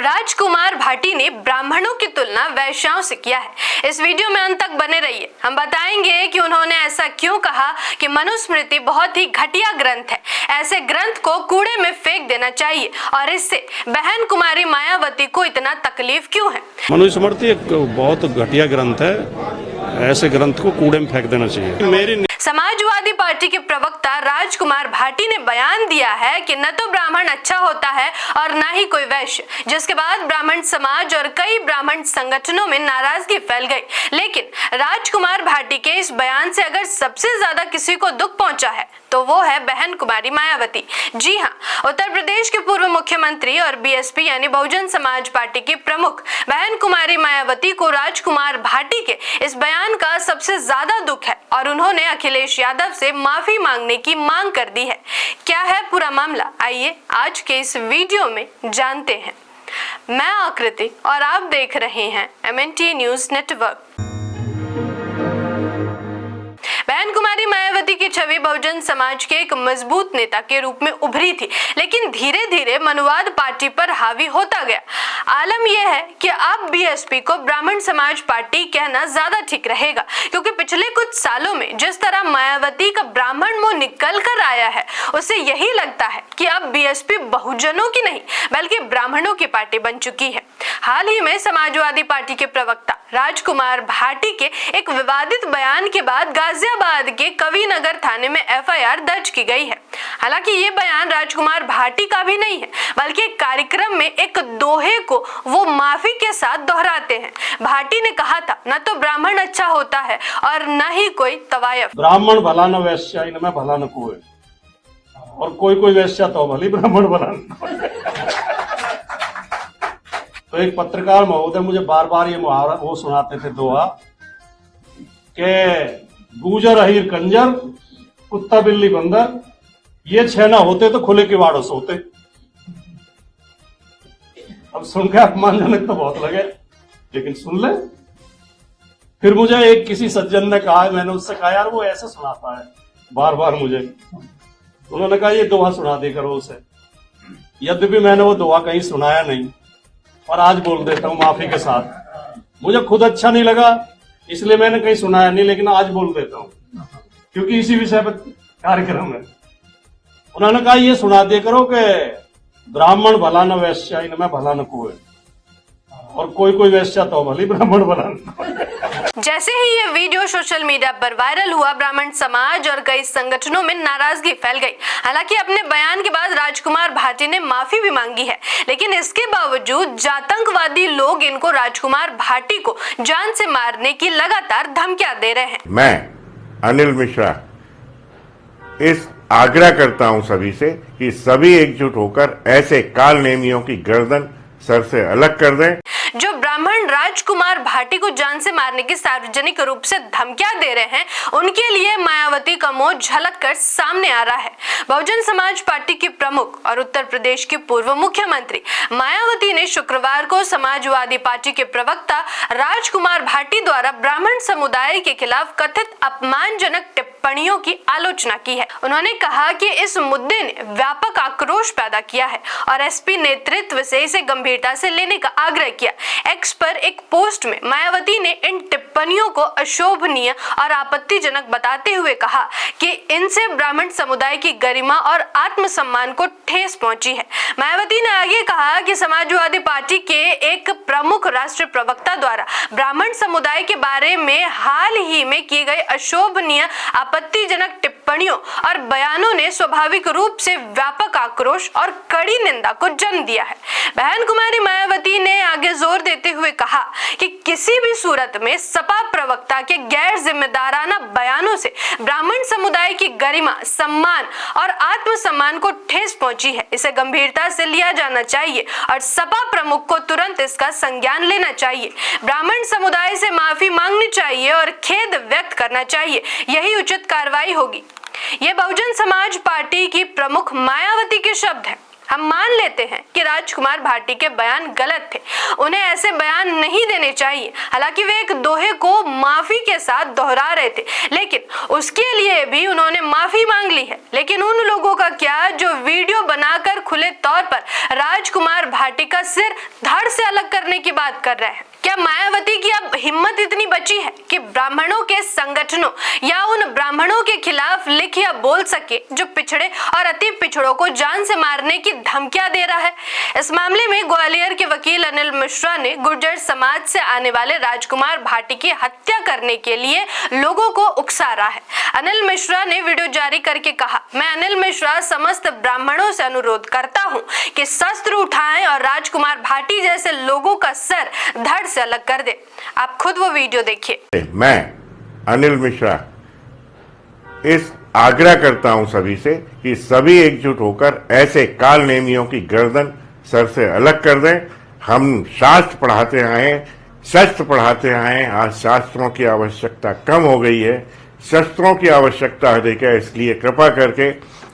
राजकुमार भाटी ने ब्राह्मणों की तुलना वैश्याओं से किया है। इस वीडियो में अंत तक बने रहिए। हम बताएंगे कि उन्होंने ऐसा क्यों कहा कि मनुस्मृति बहुत ही घटिया ग्रंथ है, ऐसे ग्रंथ को कूड़े में फेंक देना चाहिए और इससे बहन कुमारी मायावती को इतना तकलीफ क्यों है। मनुस्मृति एक बहुत घटिया ग्रंथ है, ऐसे ग्रंथ को कूड़े में फेंक देना चाहिए। समाजवादी पार्टी के प्रवक्ता राजकुमार भाटी ने बयान दिया है कि न तो ब्राह्मण अच्छा होता है और न ही कोई वैश्य, जिसके बाद ब्राह्मण समाज और कई ब्राह्मण संगठनों में नाराजगी फैल गई। लेकिन राजकुमार भाटी के इस बयान से अगर सबसे ज्यादा किसी को दुख पहुंचा है तो वो है बहन कुमारी मायावती। जी हाँ, उत्तर प्रदेश के पूर्व मुख्यमंत्री और बीएसपी यानी बहुजन समाज पार्टी की प्रमुख बहन कुमारी मायावती को राजकुमार भाटी के इस बयान का सबसे ज्यादा दुख है और उन्होंने अखिलेश यादव से माफी मांगने की मांग कर दी है। क्या है पूरा मामला, आइए आज के इस वीडियो में जानते हैं। मैं आकृति और आप देख रहे हैं MNT न्यूज नेटवर्क। बहन कुमारी मायावती की छवि बहुजन समाज के एक मजबूत नेता के रूप में उभरी थी, लेकिन धीरे धीरे मनुवाद पार्टी पर हावी होता गया। आलम यह है कि अब बीएसपी को ब्राह्मण समाज पार्टी कहना ज्यादा ठीक रहेगा, क्योंकि पिछले कुछ सालों में जिस तरह मायावती का ब्राह्मण मुंह निकल कर आया है, उससे यही लगता है कि अब बीएसपी बहुजनों की नहीं बल्कि ब्राह्मणों की पार्टी बन चुकी है। हाल ही में समाजवादी पार्टी के प्रवक्ता राजकुमार भाटी के एक विवादित बयान के बाद गाजियाबाद के कविनगर थाने में एफआईआर दर्ज की गई है। हालांकि ये बयान राजकुमार भाटी का भी नहीं है, बल्कि एक कार्यक्रम में एक दोहे को वो माफी के साथ दोहराते हैं। भाटी ने कहा था, न तो ब्राह्मण अच्छा होता है और न ही कोई तवायफ। ब्राह्मण भला न वैश्या, इनमें भला न कोई, और कोई वैश्या तो भली ब्राह्मण भला न। तो एक पत्रकार महोदय मुझे बार बार ये मुहावरा वो सुनाते थे दोहा के गूजर अहीर कंजर कुत्ता बिल्ली बंदर, ये छह ना होते तो खुले किवाड़ों सोते। अब सुन के अपमानजनक तो बहुत लगे, लेकिन सुन ले। फिर मुझे एक किसी सज्जन ने कहा, मैंने उससे कहा यार वो ऐसे सुनाता है बार बार मुझे। उन्होंने कहा ये दोहा सुना दे करो उसे। यद्यपि मैंने वो दोहा कहीं सुनाया नहीं और आज बोल देता हूं माफी के साथ। मुझे खुद अच्छा नहीं लगा इसलिए मैंने कहीं सुनाया नहीं, लेकिन आज बोल देता हूं क्योंकि इसी विषय पर कार्यक्रम है। उन्होंने कहा ये सुना दे करो कि ब्राह्मण भला न वैश्या, इनमें भला न कोई, और कोई वैश्या तो भली ब्राह्मण भला न। जैसे ही ये वीडियो सोशल मीडिया पर वायरल हुआ, ब्राह्मण समाज और कई संगठनों में नाराजगी फैल गई। हालांकि अपने बयान के बाद राजकुमार भाटी ने माफी भी मांगी है, लेकिन इसके बावजूद जातंकवादी लोग इनको राजकुमार भाटी को जान से मारने की लगातार धमकियां दे रहे हैं। मैं अनिल मिश्रा इस आग्रह करता हूं सभी से कि सभी एकजुट होकर ऐसे काल नेमियों की गर्दन सर से अलग कर दें। जो ब्राह्मण राजकुमार भाटी को जान से मारने की सार्वजनिक रूप से धमकियां दे रहे हैं, उनके लिए मायावती का मुंह झलक कर सामने आ रहा है। बहुजन समाज पार्टी की प्रमुख और उत्तर प्रदेश की पूर्व मुख्यमंत्री मायावती ने शुक्रवार को समाजवादी पार्टी के प्रवक्ता राजकुमार भाटी द्वारा ब्राह्मण समुदाय के खिलाफ कथित अपमानजनक टिप्पणियों की आलोचना की है। उन्होंने कहा कि इस मुद्दे ने व्यापक आक्रोश पैदा किया है और एसपी नेतृत्व से इसे गंभीरता से लेने का आग्रह किया। एक्स पर एक पोस्ट में मायावती ने इन टिप्पणियों को अशोभनीय और आपत्तिजनक बताते हुए कहा कि इनसे ब्राह्मण समुदाय की गरिमा और आत्मसम्मान को ठेस पहुंची है। मायावती ने आगे कहा कि समाजवादी पार्टी के एक प्रमुख राष्ट्रीय प्रवक्ता द्वारा ब्राह्मण समुदाय के बारे में हाल ही में की गई अशोभनीय आपत्तिजनक टिप्पणियों और बयानों ने स्वाभाविक रूप से व्यापक आक्रोश और कड़ी निंदा को जन्म दिया है। बहन कुमारी मायावती ने आगे जोर देते हुए कहा कि किसी भी सूरत में सपा प्रवक्ता के गैर जिम्मेदाराना बयानों से ब्राह्मण समुदाय की गरिमा, सम्मान और आत्मसम्मान को ठेस पहुंची है। इसे गंभीरता से लिया जाना चाहिए और सपा प्रमुख को तुरंत इसका संज्ञान लेना चाहिए। ब्राह्मण समुदाय से माफी मांगनी चाहिए और खेद व्यक्त करना चाहिए, यही उचित कार्रवाई होगी। ये बहुजन समाज पार्टी की प्रमुख मायावती के शब्द हैं। हम मान लेते हैं कि राजकुमार भाटी के बयान गलत थे, उन्हें ऐसे बयान नहीं देने चाहिए। हालांकि वे एक दोहे को माफी के साथ दोहरा रहे थे, लेकिन उसके लिए भी उन्होंने माफी मांग ली है। लेकिन उन लोगों का क्या जो वीडियो बनाकर खुले तौर पर राजकुमार भाटी का सिर धड़ से अलग करने की बात कर रहे हैं? क्या मायावती की अब हिम्मत इतनी बची है कि ब्राह्मणों के संगठनों या उन ब्राह्मणों के खिलाफ लिख या बोल सके जो पिछड़े और अति पिछड़ों को जान से मारने की धमकियां दे रहा है? इस मामले में ग्वालियर के वकील अनिल मिश्रा ने गुर्जर समाज से आने वाले राजकुमार भाटी की हत्या करने के लिए लोगों को उकसा रहा है। अनिल मिश्रा ने वीडियो जारी करके कहा, मैं अनिल मिश्रा समस्त ब्राह्मणों से अनुरोध करता हूं कि शस्त्र उठाएं और राजकुमार भाटी जैसे लोगों का सर धड़ से अलग कर दे। आप खुद वो वीडियो देखिए। मैं अनिल मिश्रा इस आग्रह करता हूं सभी से कि सभी एकजुट होकर ऐसे काल नेमियों की गर्दन सर से अलग कर दें। हम शास्त्र पढ़ाते आए, शस्त्र पढ़ाते आए, आज शास्त्रों की आवश्यकता कम हो गई है, शस्त्रों की आवश्यकता अधिक है। इसलिए कृपा करके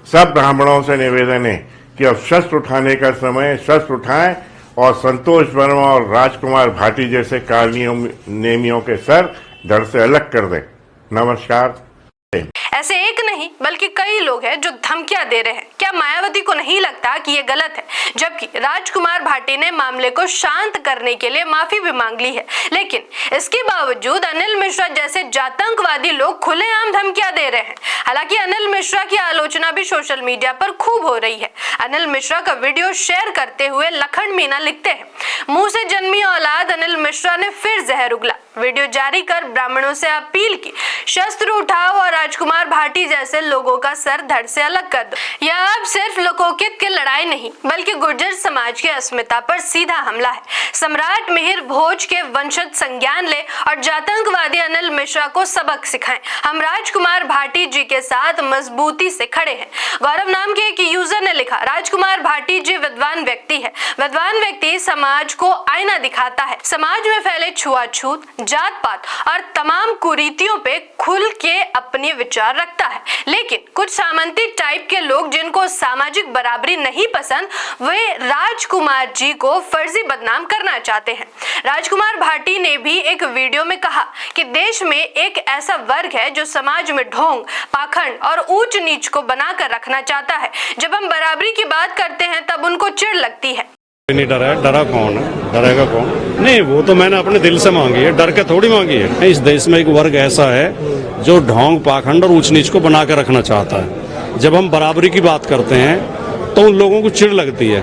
सब ब्राह्मणों से निवेदन है कि अब शस्त्र उठाने का समय, शस्त्र उठाएं और संतोष वर्मा और राजकुमार भाटी जैसे काल नेमियों के सर धड़ से अलग कर दें। नमस्कार। ऐसे एक नहीं बल्कि कई लोग हैं जो धमकियां दे रहे हैं। क्या मायावती को नहीं लगता कि ये गलत है? जबकि राजकुमार भाटी ने मामले को शांत करने के लिए माफी भी मांग ली है, लेकिन इसके बावजूद अनिल मिश्रा जैसे जातंकवादी लोग खुलेआम धमकियां दे रहे हैं। हालांकि अनिल मिश्रा की आलोचना भी सोशल मीडिया पर खूब हो रही है। अनिल मिश्रा का वीडियो शेयर करते हुए लखन मीना लिखते हैं, मुंह से जन्मी औलाद अनिल मिश्रा ने फिर जहर उगला। वीडियो जारी कर ब्राह्मणों से अपील की, शस्त्र उठाओ और राजकुमार भाटी जैसे लोगों का सर धड़ से अलग कर दो। यह अब सिर्फ लोकोकित की लड़ाई नहीं बल्कि गुर्जर समाज की अस्मिता पर सीधा हमला है। सम्राट मिहिर भोज के वंशज संज्ञान ले और जातंकवादी अनिल मिश्रा को सबक सिखाएं। हम राजकुमार भाटी जी के साथ मजबूती से खड़े हैं। गौरव नाम के एक यूजर ने लिखा, राजकुमार भाटी जी विद्वान व्यक्ति है। विद्वान व्यक्ति समाज को आईना दिखाता है। समाज में फैले छुआछूत, जात पात और तमाम कुरीतियों पे खुल के अपने विचार रखता है। लेकिन कुछ सामंती टाइप के लोग जिनको सामाजिक बराबरी नहीं पसंद, वे राजकुमार जी को फर्जी बदनाम करना चाहते हैं। राजकुमार भाटी ने भी एक वीडियो में कहा कि देश में एक ऐसा वर्ग है जो समाज में ढोंग, पाखंड और ऊंच नीच को बनाकर रखना चाहता है। जब हम बराबरी की बात करते हैं तब उनको चिढ़ लगती है। नहीं डरा है, डरा कौन है, डरेगा कौन? नहीं, वो तो मैंने अपने दिल से मांगी है, डर के थोड़ी मांगी है। इस देश में एक वर्ग ऐसा है जो ढोंग, पाखंड और ऊंच नीच को बना कर रखना चाहता है। जब हम बराबरी की बात करते हैं तो उन लोगों को चिढ़ लगती है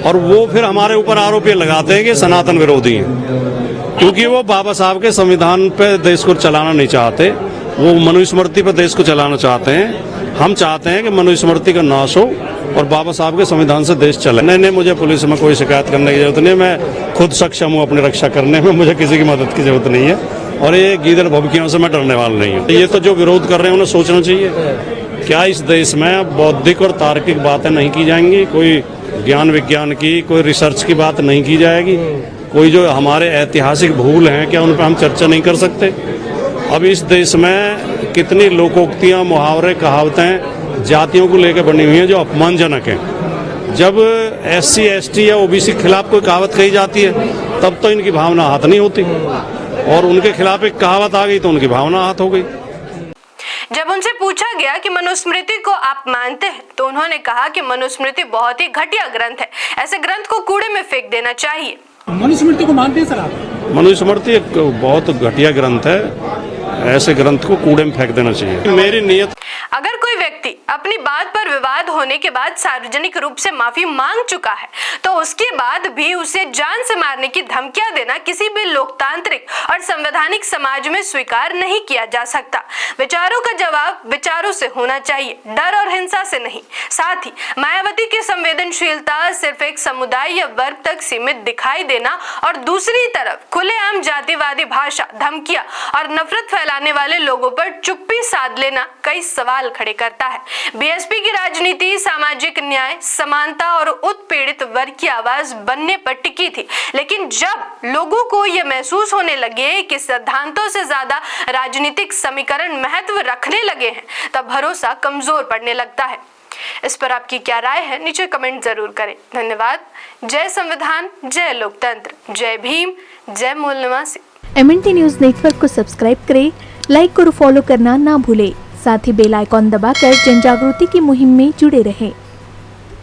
और वो फिर हमारे ऊपर आरोप ये लगाते हैं कि सनातन विरोधी हैं, क्योंकि वो बाबा साहब के संविधान पे देश को चलाना नहीं चाहते, वो मनुस्मृति पर देश को चलाना चाहते हैं। हम चाहते हैं कि मनुस्मृति का नाश हो और बाबा साहब के संविधान से देश चले। नहीं, मुझे पुलिस में कोई शिकायत करने की जरूरत नहीं है। मैं खुद सक्षम हूँ अपनी रक्षा करने में, मुझे किसी की मदद की जरूरत नहीं है और ये गीदड़ भभकियों से मैं डरने वाला नहीं हूँ। ये तो जो विरोध कर रहे हैं उन्हें सोचना चाहिए, क्या इस देश में बौद्धिक और तार्किक बातें नहीं की जाएंगी? कोई ज्ञान विज्ञान की, कोई रिसर्च की बात नहीं की जाएगी? कोई जो हमारे ऐतिहासिक भूल हैं, क्या उन पर हम चर्चा नहीं कर सकते? अब इस देश में कितनी लोकोक्तियां, मुहावरे, कहावतें जातियों को लेकर बनी हुई हैं जो अपमानजनक हैं। जब SC ST या OBC के खिलाफ कोई कहावत कही जाती है तब तो इनकी भावना आहत नहीं होती, और उनके खिलाफ एक कहावत आ गई तो उनकी भावना आहत हो गई। जब उनसे पूछा गया कि मनुस्मृति को आप मानते हैं तो उन्होंने कहा कि मनुस्मृति बहुत ही घटिया ग्रंथ है, ऐसे ग्रंथ को कूड़े में फेंक देना चाहिए। मनुस्मृति को मानते हैं सर आप? मनुस्मृति एक बहुत घटिया ग्रंथ है, ऐसे ग्रंथ को कूड़े में फेंक देना चाहिए। मेरी नियत। अगर कोई व्यक्ति अपनी बात पर विवाद होने के बाद सार्वजनिक रूप से माफी मांग चुका है तो उसके बाद भी उसे जान से मारने की धमकियां देना किसी भी लोकतांत्रिक और संवैधानिक समाज में स्वीकार नहीं किया जा सकता। विचारों का जवाब विचारों से होना चाहिए, डर और हिंसा से नहीं। साथ ही मायावती की संवेदनशीलता सिर्फ एक समुदाय या वर्ग तक सीमित दिखाई देना और दूसरी तरफ खुलेआम जातिवादी भाषा, धमकियां और नफरत फैलाने वाले लोगों पर चुप्पी साध लेना कई सवाल खड़े करता है। बीएसपी की राजनीति सामाजिक न्याय, समानता और उत्पीड़ित वर्ग की आवाज बनने पर टिकी थी, लेकिन जब लोगों को यह महसूस होने लगे कि सिद्धांतों से ज्यादा राजनीतिक समीकरण महत्व रखने लगे हैं तब भरोसा कमजोर पड़ने लगता है। इस पर आपकी क्या राय है, नीचे कमेंट जरूर करें। धन्यवाद। जय संविधान, जय लोकतंत्र, जय भीम, जय मूल निवासी। MNT न्यूज नेटवर्क को सब्सक्राइब करें, लाइक और फॉलो करना ना भूलें। साथ ही बेल आइकॉन दबाकर जन जागृति की मुहिम में जुड़े रहें।